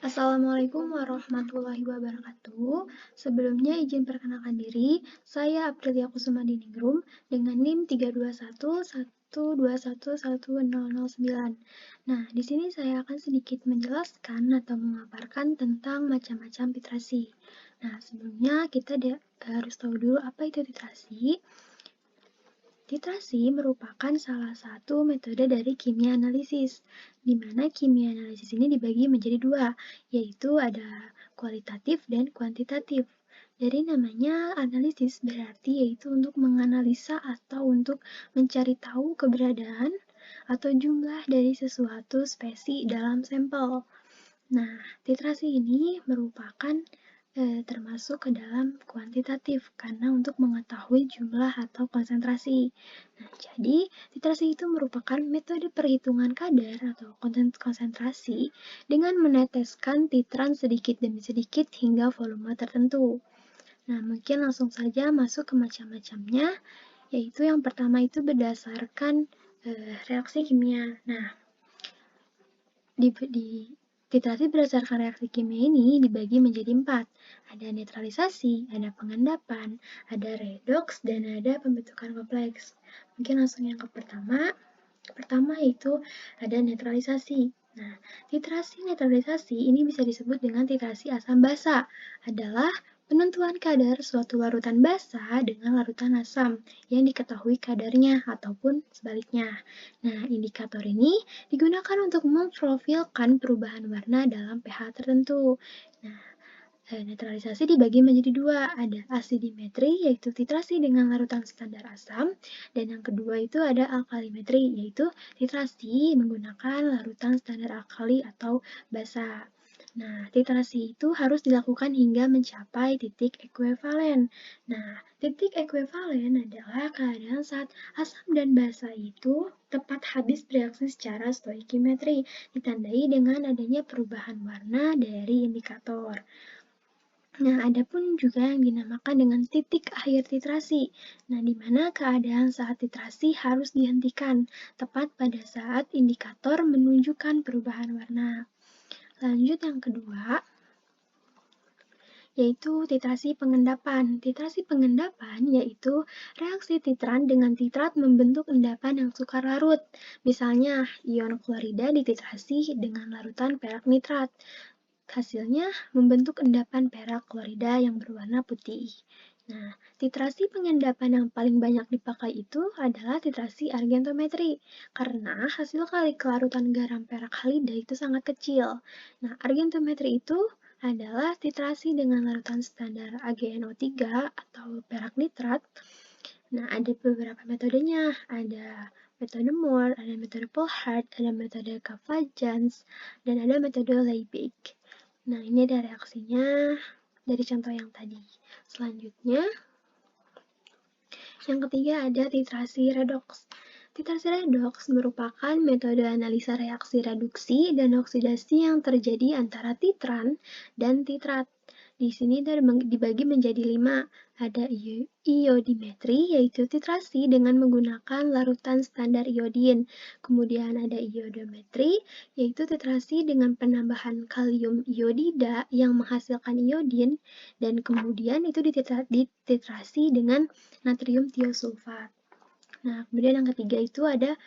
Assalamualaikum warahmatullahi wabarakatuh. Sebelumnya izin perkenalkan diri, saya Aprilia Kusuma Diningrum dengan NIM 32112111009. Nah, di sini saya akan sedikit menjelaskan atau memaparkan tentang macam-macam titrasi. Nah, sebelumnya kita harus tahu dulu apa itu titrasi. Titrasi merupakan salah satu metode dari kimia analisis, di mana kimia analisis ini dibagi menjadi dua, yaitu ada kualitatif dan kuantitatif. Dari namanya analisis berarti yaitu untuk menganalisa atau untuk mencari tahu keberadaan atau jumlah dari sesuatu spesies dalam sampel. Nah, titrasi ini merupakan termasuk ke dalam kuantitatif karena untuk mengetahui jumlah atau konsentrasi. Nah, jadi titrasi itu merupakan metode perhitungan kadar atau konsentrasi dengan meneteskan titran sedikit demi sedikit hingga volume tertentu. Nah, mungkin langsung saja masuk ke macam-macamnya, yaitu yang pertama itu berdasarkan reaksi kimia. Nah, di titrasi berdasarkan reaksi kimia ini dibagi menjadi 4. Ada netralisasi, ada pengendapan, ada redoks, dan ada pembentukan kompleks. Mungkin langsung yang ke pertama. Pertama yaitu ada netralisasi. Nah, titrasi netralisasi ini bisa disebut dengan titrasi asam basa. Adalah penentuan kadar suatu larutan basa dengan larutan asam yang diketahui kadarnya ataupun sebaliknya. Nah, indikator ini digunakan untuk memprofilkan perubahan warna dalam pH tertentu. Nah, netralisasi dibagi menjadi dua, ada asidimetri yaitu titrasi dengan larutan standar asam, dan yang kedua itu ada alkalimetri yaitu titrasi menggunakan larutan standar alkali atau basa. Nah, titrasi itu harus dilakukan hingga mencapai titik ekuivalen. Nah, titik ekuivalen adalah keadaan saat asam dan basa itu tepat habis bereaksi secara stoikimetri, ditandai dengan adanya perubahan warna dari indikator. Nah, ada pun juga yang dinamakan dengan titik akhir titrasi. Nah, di mana keadaan saat titrasi harus dihentikan, tepat pada saat indikator menunjukkan perubahan warna. Lanjut yang kedua, yaitu titrasi pengendapan. Titrasi pengendapan yaitu reaksi titran dengan titrat membentuk endapan yang sukar larut. Misalnya, ion klorida dititrasi dengan larutan perak nitrat. Hasilnya membentuk endapan perak klorida yang berwarna putih. Nah, titrasi pengendapan yang paling banyak dipakai itu adalah titrasi argentometri, karena hasil kali kelarutan garam perak halida itu sangat kecil. Nah, argentometri itu adalah titrasi dengan larutan standar AgNO3 atau perak nitrat. Nah, ada beberapa metodenya, ada metode Moore, ada metode Polhard, ada metode Cavalcante, dan ada metode Liebig. Nah, ini ada reaksinya dari contoh yang tadi. Selanjutnya, yang ketiga ada titrasi redoks. Titrasi redoks merupakan metode analisa reaksi reduksi dan oksidasi yang terjadi antara titran dan titrat. Di sini dibagi menjadi 5. Ada iodimetri, yaitu titrasi dengan menggunakan larutan standar iodin. Kemudian ada iodometri, yaitu titrasi dengan penambahan kalium iodida yang menghasilkan iodin. Dan kemudian itu dititrasi dengan natrium tiosulfat. Nah, kemudian yang ketiga itu ada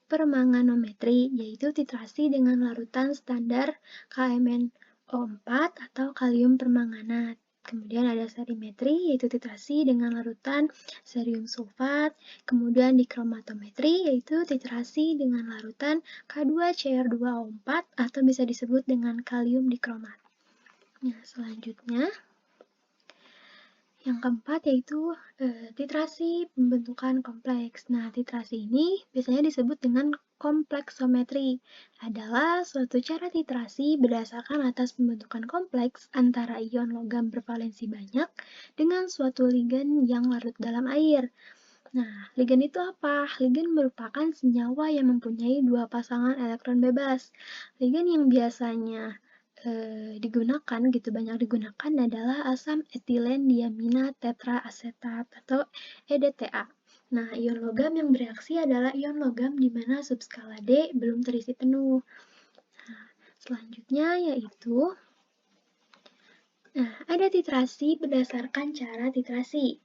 permanganometri, yaitu titrasi dengan larutan standar KMnO4 atau kalium permanganat. Kemudian ada serimetri, yaitu titrasi dengan larutan serium sulfat. Kemudian dikromatometri, yaitu titrasi dengan larutan K2Cr2O4 atau bisa disebut dengan kalium dikromat. Nah, selanjutnya yang keempat yaitu titrasi pembentukan kompleks. Nah, titrasi ini biasanya disebut dengan kompleksometri. Adalah suatu cara titrasi berdasarkan atas pembentukan kompleks antara ion logam bervalensi banyak dengan suatu ligan yang larut dalam air. Nah, ligan itu apa? Ligan merupakan senyawa yang mempunyai dua pasangan elektron bebas. Ligan yang biasanya digunakan banyak digunakan adalah asam etilen diamina tetraasetat atau EDTA. Nah, ion logam yang bereaksi adalah ion logam di mana subskala D belum terisi penuh. Nah, Selanjutnya yaitu, ada titrasi berdasarkan cara titrasi.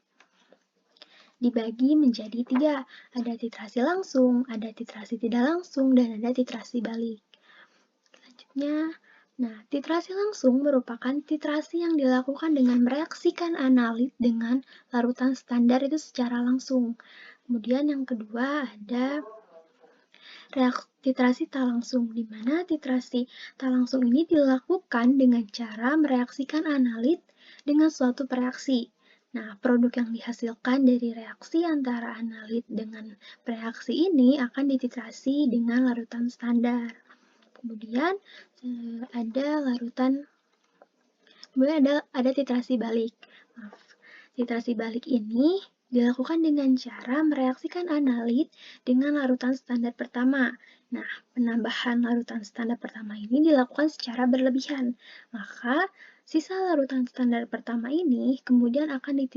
Dibagi menjadi 3, ada titrasi langsung, ada titrasi tidak langsung, dan ada titrasi balik. Selanjutnya, titrasi langsung merupakan titrasi yang dilakukan dengan mereaksikan analit dengan larutan standar itu secara langsung. Kemudian yang kedua ada titrasi tak langsung, di mana titrasi tak langsung ini dilakukan dengan cara mereaksikan analit dengan suatu reaksi. Produk yang dihasilkan dari reaksi antara analit dengan reaksi ini akan dititrasi dengan larutan standar. Kemudian ada titrasi balik. Titrasi balik ini dilakukan dengan cara mereaksikan analit dengan larutan standar pertama. Penambahan larutan standar pertama ini dilakukan secara berlebihan. Maka, sisa larutan standar pertama ini kemudian akan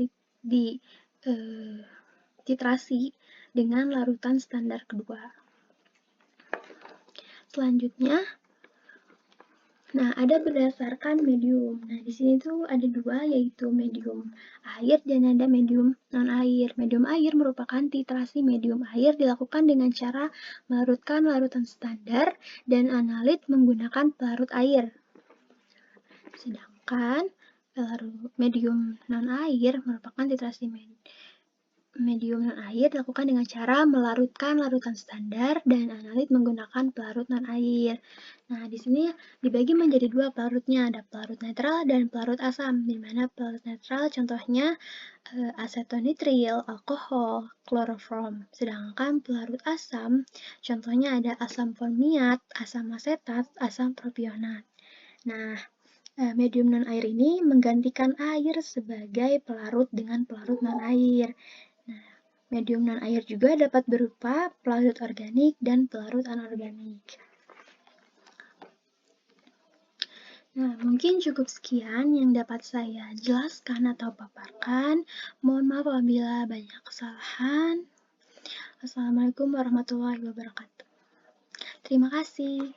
dititrasi dengan larutan standar kedua. Selanjutnya, ada berdasarkan medium. Di sini tuh ada dua, yaitu medium air dan ada medium non-air. Medium air merupakan titrasi medium air dilakukan dengan cara melarutkan larutan standar dan analit menggunakan pelarut air. Sedangkan medium non-air merupakan titrasi medium non-air dilakukan dengan cara melarutkan larutan standar dan analit menggunakan pelarut non-air. Di sini dibagi menjadi dua pelarutnya, ada pelarut netral dan pelarut asam. Di mana pelarut netral contohnya asetonitril, alkohol, kloroform. Sedangkan pelarut asam contohnya ada asam formiat, asam asetat, asam propionat. Medium non-air ini menggantikan air sebagai pelarut dengan pelarut non-air. Medium non-air juga dapat berupa pelarut organik dan pelarut anorganik. Mungkin cukup sekian yang dapat saya jelaskan atau paparkan. Mohon maaf apabila banyak kesalahan. Assalamualaikum warahmatullahi wabarakatuh. Terima kasih.